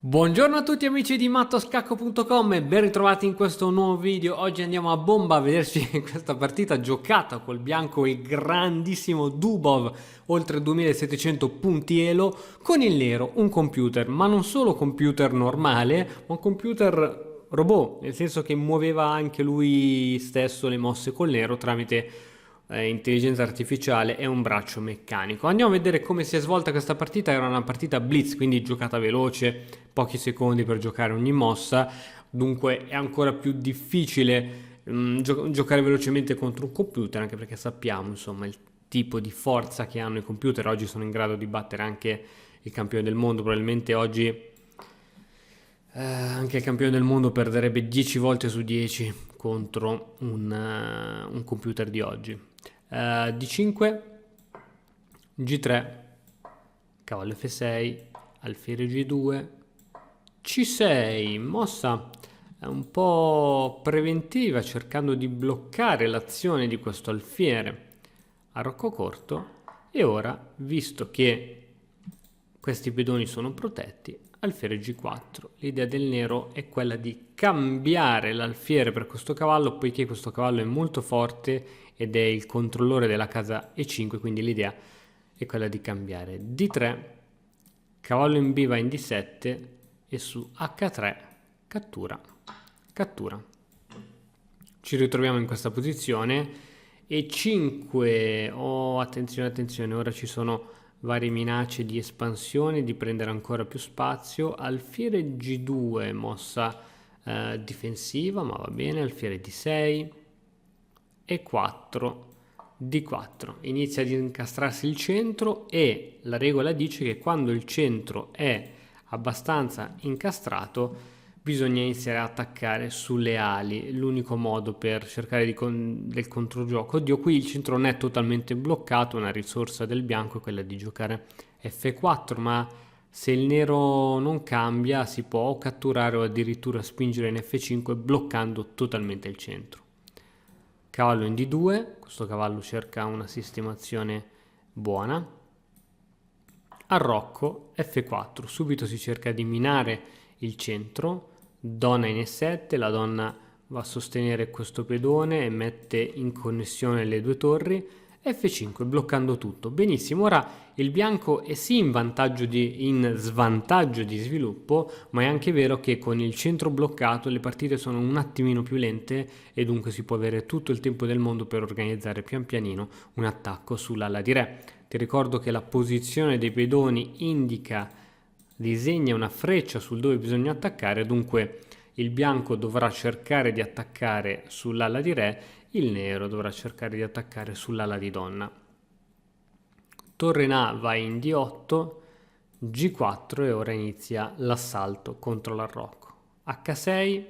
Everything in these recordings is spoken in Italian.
Buongiorno a tutti amici di mattoscacco.com e ben ritrovati in questo nuovo video. Oggi andiamo a bomba a vederci questa partita giocata col bianco, il grandissimo Dubov, oltre 2700 punti elo, con il nero un computer, ma non solo computer normale, ma un computer robot, nel senso che muoveva anche lui stesso le mosse col nero tramite intelligenza artificiale e un braccio meccanico. Andiamo a vedere come si è svolta questa partita. Era una partita blitz, quindi giocata veloce, pochi secondi per giocare ogni mossa, dunque è ancora più difficile giocare velocemente contro un computer, anche perché sappiamo insomma il tipo di forza che hanno i computer. Oggi sono in grado di battere anche il campione del mondo. Probabilmente oggi anche il campione del mondo perderebbe 10 volte su 10 contro un computer di oggi. D5, G3, cavallo F6, alfiere G2, C6, mossa un po' preventiva, cercando di bloccare l'azione di questo alfiere a rocco corto. E ora, visto che questi pedoni sono protetti, alfiere G4. L'idea del nero è quella di cambiare l'alfiere per questo cavallo, poiché questo cavallo è molto forte ed è il controllore della casa E5, quindi l'idea è quella di cambiare. D3, cavallo in B va in D7 e su H3 cattura, cattura. Ci ritroviamo in questa posizione. E5, oh attenzione attenzione, ora ci sono varie minacce di espansione, di prendere ancora più spazio. Alfiere G2, mossa difensiva, ma va bene. Alfiere D6 e 4, D4. Inizia ad incastrarsi il centro e la regola dice che quando il centro è abbastanza incastrato bisogna iniziare a attaccare sulle ali. L'unico modo per cercare del controgioco. Oddio, qui il centro non è totalmente bloccato, una risorsa del bianco è quella di giocare F4, ma se il nero non cambia si può catturare o addirittura spingere in F5 bloccando totalmente il centro. Cavallo in D2, questo cavallo cerca una sistemazione buona. Arrocco F4, subito si cerca di minare il centro. Donna in E7, la donna va a sostenere questo pedone e mette in connessione le due torri. F5 bloccando tutto. Benissimo, ora il bianco è sì in svantaggio di sviluppo, ma è anche vero che con il centro bloccato le partite sono un attimino più lente e dunque si può avere tutto il tempo del mondo per organizzare pian pianino un attacco sull'ala di re. Ti ricordo che la posizione dei pedoni disegna una freccia sul dove bisogna attaccare, dunque il bianco dovrà cercare di attaccare sull'ala di re, il nero dovrà cercare di attaccare sull'ala di donna. Torre in A va in D8, G4 e ora inizia l'assalto contro l'arrocco. H6,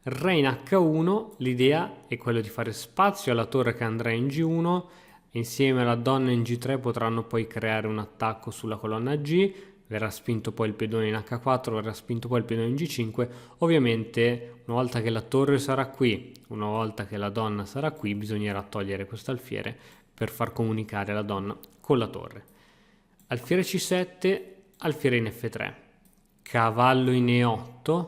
re in H1, l'idea è quella di fare spazio alla torre che andrà in G1, insieme alla donna in G3 potranno poi creare un attacco sulla colonna G, verrà spinto poi il pedone in H4, verrà spinto poi il pedone in G5. Ovviamente una volta che la torre sarà qui, una volta che la donna sarà qui, bisognerà togliere questo alfiere per far comunicare la donna con la torre. Alfiere C7, alfiere in F3, cavallo in E8,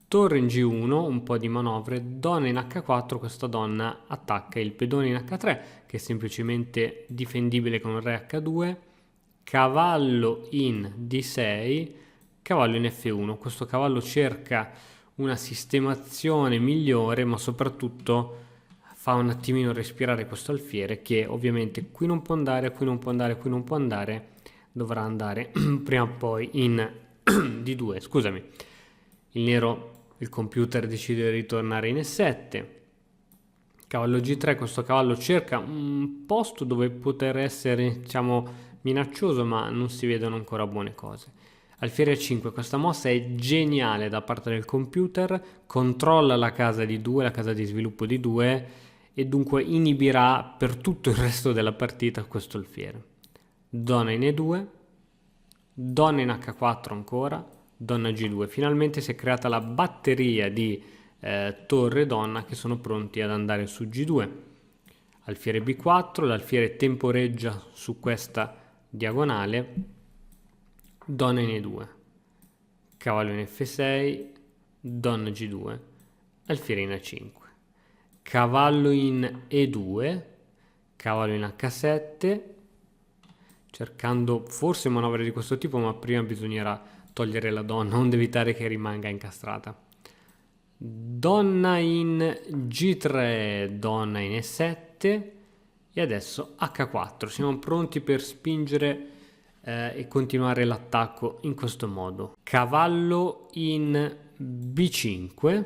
torre in G1, un po' di manovre, donna in H4, questa donna attacca il pedone in H3 che è semplicemente difendibile con re H2, cavallo in D6, cavallo in F1. Questo cavallo cerca una sistemazione migliore, ma soprattutto fa un attimino respirare questo alfiere che ovviamente qui non può andare, qui non può andare, qui non può andare, dovrà andare prima o poi in D2, scusami. Il nero, il computer decide di ritornare in E7. Cavallo G3, questo cavallo cerca un posto dove poter essere, diciamo, minaccioso, ma non si vedono ancora buone cose. Alfiere A5, questa mossa è geniale da parte del computer, controlla la casa di 2, la casa di sviluppo di 2 e dunque inibirà per tutto il resto della partita questo alfiere. Donna in E2, donna in H4 ancora, donna G2. Finalmente si è creata la batteria di torre e donna che sono pronti ad andare su G2. Alfiere B4, l'alfiere temporeggia su questa diagonale, donna in E2, cavallo in F6, donna G2, alfiere in A5, cavallo in E2, cavallo in H7, cercando forse manovre di questo tipo, ma prima bisognerà togliere la donna, onde evitare che rimanga incastrata. Donna in G3, donna in E7 e adesso H4. Siamo pronti per spingere e continuare l'attacco in questo modo. Cavallo in B5,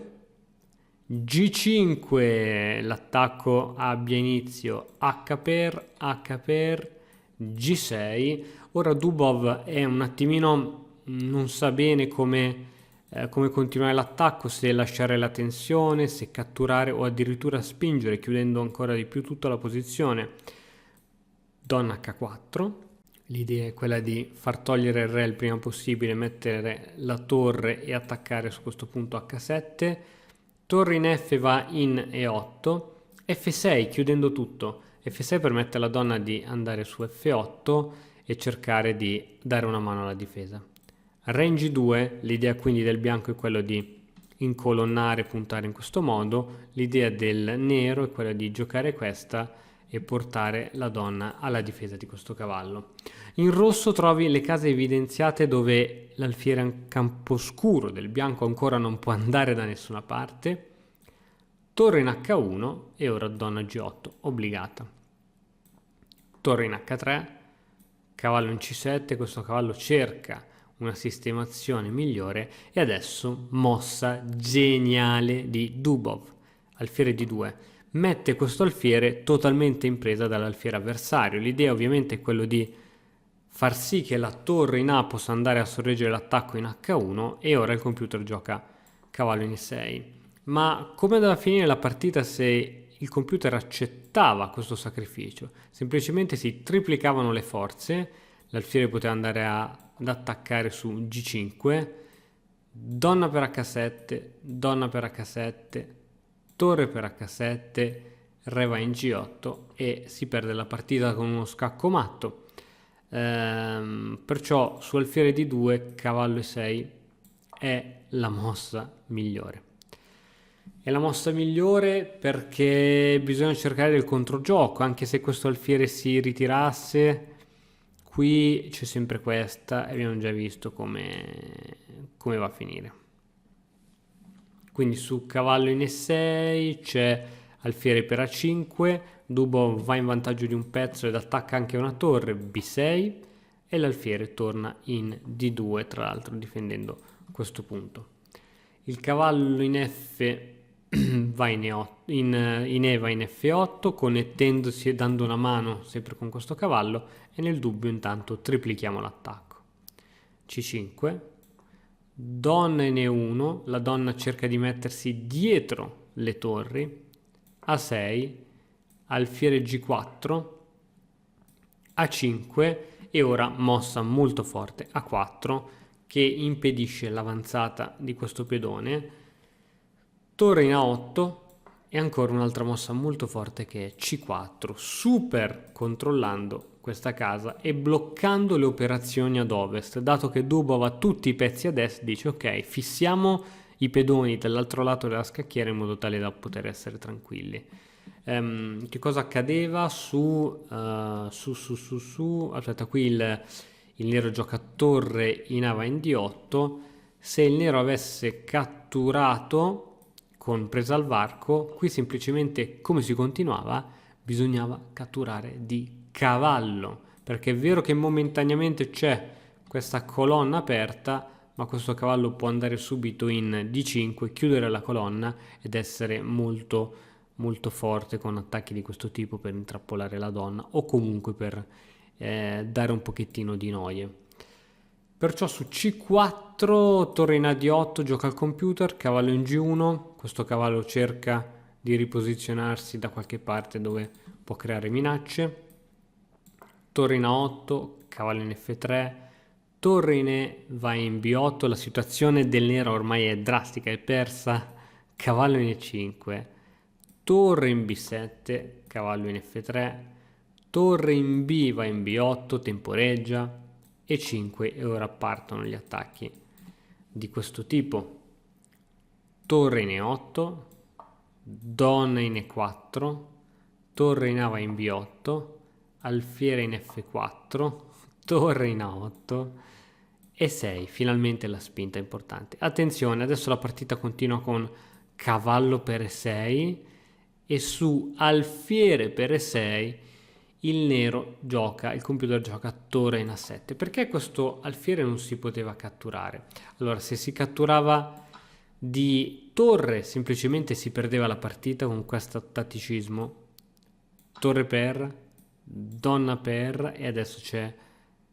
G5, l'attacco abbia inizio, H per G6. Ora Dubov è un attimino, non sa bene come continuare l'attacco, se lasciare la tensione, se catturare o addirittura spingere, chiudendo ancora di più tutta la posizione. Donna H4. L'idea è quella di far togliere il re il prima possibile, mettere la torre e attaccare su questo punto H7. Torre in F va in E8, F6 chiudendo tutto. F6 permette alla donna di andare su F8 e cercare di dare una mano alla difesa. Re in G2, l'idea quindi del bianco è quella di incolonnare e puntare in questo modo. L'idea del nero è quella di giocare questa e portare la donna alla difesa di questo cavallo. In rosso trovi le case evidenziate dove l'alfiere in campo scuro del bianco ancora non può andare da nessuna parte. Torre in H1 e ora donna G8 obbligata. Torre in H3, cavallo in C7, questo cavallo cerca una sistemazione migliore e adesso mossa geniale di Dubov, alfiere D2. Mette questo alfiere totalmente in presa dall'alfiere avversario. L'idea ovviamente è quello di far sì che la torre in A possa andare a sorreggere l'attacco in H1 e ora il computer gioca cavallo in E6. Ma come andava a finire la partita se il computer accettava questo sacrificio? Semplicemente si triplicavano le forze, l'alfiere poteva andare ad attaccare su G5, donna per H7, donna per H7, torre per H7, re va in G8 e si perde la partita con uno scacco matto. Perciò su alfiere D2 cavallo E6 è la mossa migliore. È la mossa migliore perché bisogna cercare del controgioco, anche se questo alfiere si ritirasse. Qui c'è sempre questa e abbiamo già visto come va a finire. Quindi su cavallo in E6 c'è alfiere per A5, Dubov va in vantaggio di un pezzo ed attacca anche una torre, B6 e l'alfiere torna in D2, tra l'altro difendendo questo punto. Il cavallo in F va in E va in F8, connettendosi e dando una mano sempre con questo cavallo e nel dubbio intanto triplichiamo l'attacco. C5, donna in E1, la donna cerca di mettersi dietro le torri, A6, alfiere G4, A5 e ora mossa molto forte A4 che impedisce l'avanzata di questo pedone. Torre in A8 e ancora un'altra mossa molto forte che è C4, super controllando questa casa e bloccando le operazioni ad ovest, dato che Dubov ha tutti i pezzi ad est, dice ok, fissiamo i pedoni dall'altro lato della scacchiera in modo tale da poter essere tranquilli. Che cosa accadeva aspetta, qui il nero gioca torre in A va in D8. Se il nero avesse catturato con presa al varco, qui semplicemente come si continuava? Bisognava catturare di cavallo, perché è vero che momentaneamente c'è questa colonna aperta, ma questo cavallo può andare subito in D5, chiudere la colonna ed essere molto molto forte con attacchi di questo tipo per intrappolare la donna o comunque per dare un pochettino di noie. Perciò su C4, torre in AD8, gioca al computer, cavallo in G1, questo cavallo cerca di riposizionarsi da qualche parte dove può creare minacce, torre in A8, cavallo in F3, torre in E va in B8, la situazione del nero ormai è drastica, è persa, cavallo in E5, torre in B7, cavallo in F3, torre in B va in B8, temporeggia, E5 e ora partono gli attacchi di questo tipo: torre in E8, donna in E4, torre in A va in B8, alfiere in F4, torre in A8 e 6, finalmente la spinta importante. Attenzione, adesso la partita continua con cavallo per E6 e su alfiere per E6 il nero gioca, il computer gioca torre in A7. Perché questo alfiere non si poteva catturare? Allora, se si catturava di torre semplicemente si perdeva la partita con questo tatticismo. Torre per, donna per e adesso c'è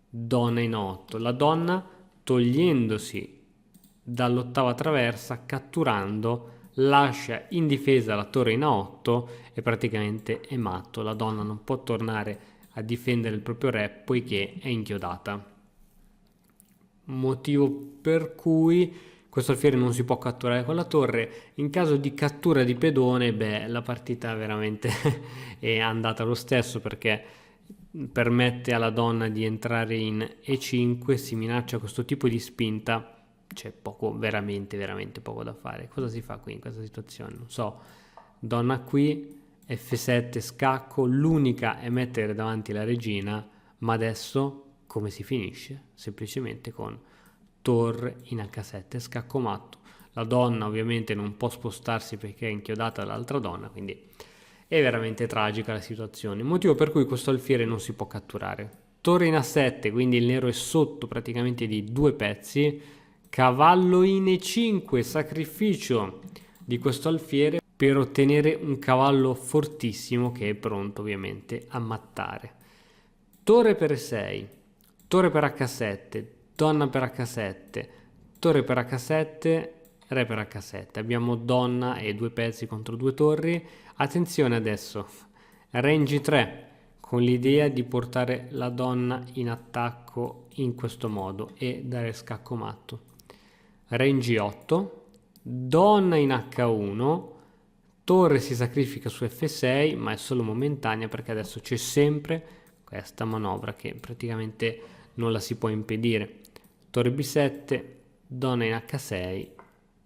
donna in 8. La donna togliendosi dall'ottava traversa, catturando, lascia in difesa la torre in A8 e praticamente è matto. La donna non può tornare a difendere il proprio re poiché è inchiodata. Motivo per cui questo alfiere non si può catturare con la torre. In caso di cattura di pedone, beh, la partita veramente è andata lo stesso, perché permette alla donna di entrare in E5, si minaccia questo tipo di spinta, c'è poco, veramente poco da fare. Cosa si fa qui in questa situazione? Non so, donna qui, F7 scacco, l'unica è mettere davanti la regina, ma adesso come si finisce? Semplicemente con torre in H7, scacco matto. La donna ovviamente non può spostarsi perché è inchiodata dall'altra donna, quindi è veramente tragica la situazione, motivo per cui questo alfiere non si può catturare. Torre in A7, quindi il nero è sotto praticamente di 2 pezzi. Cavallo in E5, sacrificio di questo alfiere per ottenere un cavallo fortissimo che è pronto ovviamente a mattare. Torre per E6, torre per H7, donna per H7, torre per H7, re per H7. Abbiamo donna e 2 pezzi contro 2 torri. Attenzione adesso, re in G3 con l'idea di portare la donna in attacco in questo modo e dare scacco matto. Re in G8, donna in H1, torre si sacrifica su F6 ma è solo momentanea perché adesso c'è sempre questa manovra che praticamente non la si può impedire. Torre B7, donna in H6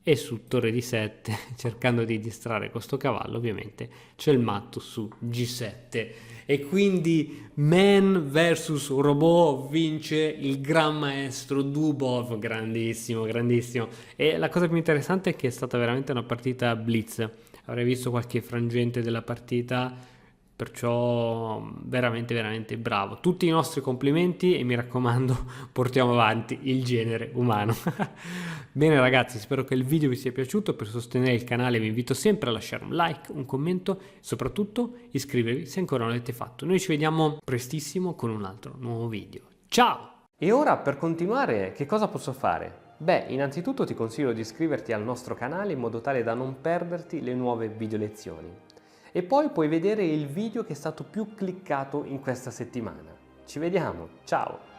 e su torre D7, cercando di distrarre questo cavallo, ovviamente c'è il matto su G7 e quindi man vs robot, vince il gran maestro Dubov, grandissimo, grandissimo. E la cosa più interessante è che è stata veramente una partita blitz, avrei visto qualche frangente della partita, perciò veramente bravo. Tutti i nostri complimenti e mi raccomando, portiamo avanti il genere umano. Bene ragazzi, spero che il video vi sia piaciuto. Per sostenere il canale vi invito sempre a lasciare un like, un commento e soprattutto iscrivervi se ancora non l'avete fatto. Noi ci vediamo prestissimo con un altro nuovo video. Ciao! E ora, per continuare, che cosa posso fare? Beh, innanzitutto ti consiglio di iscriverti al nostro canale in modo tale da non perderti le nuove video lezioni. E poi puoi vedere il video che è stato più cliccato in questa settimana. Ci vediamo, ciao!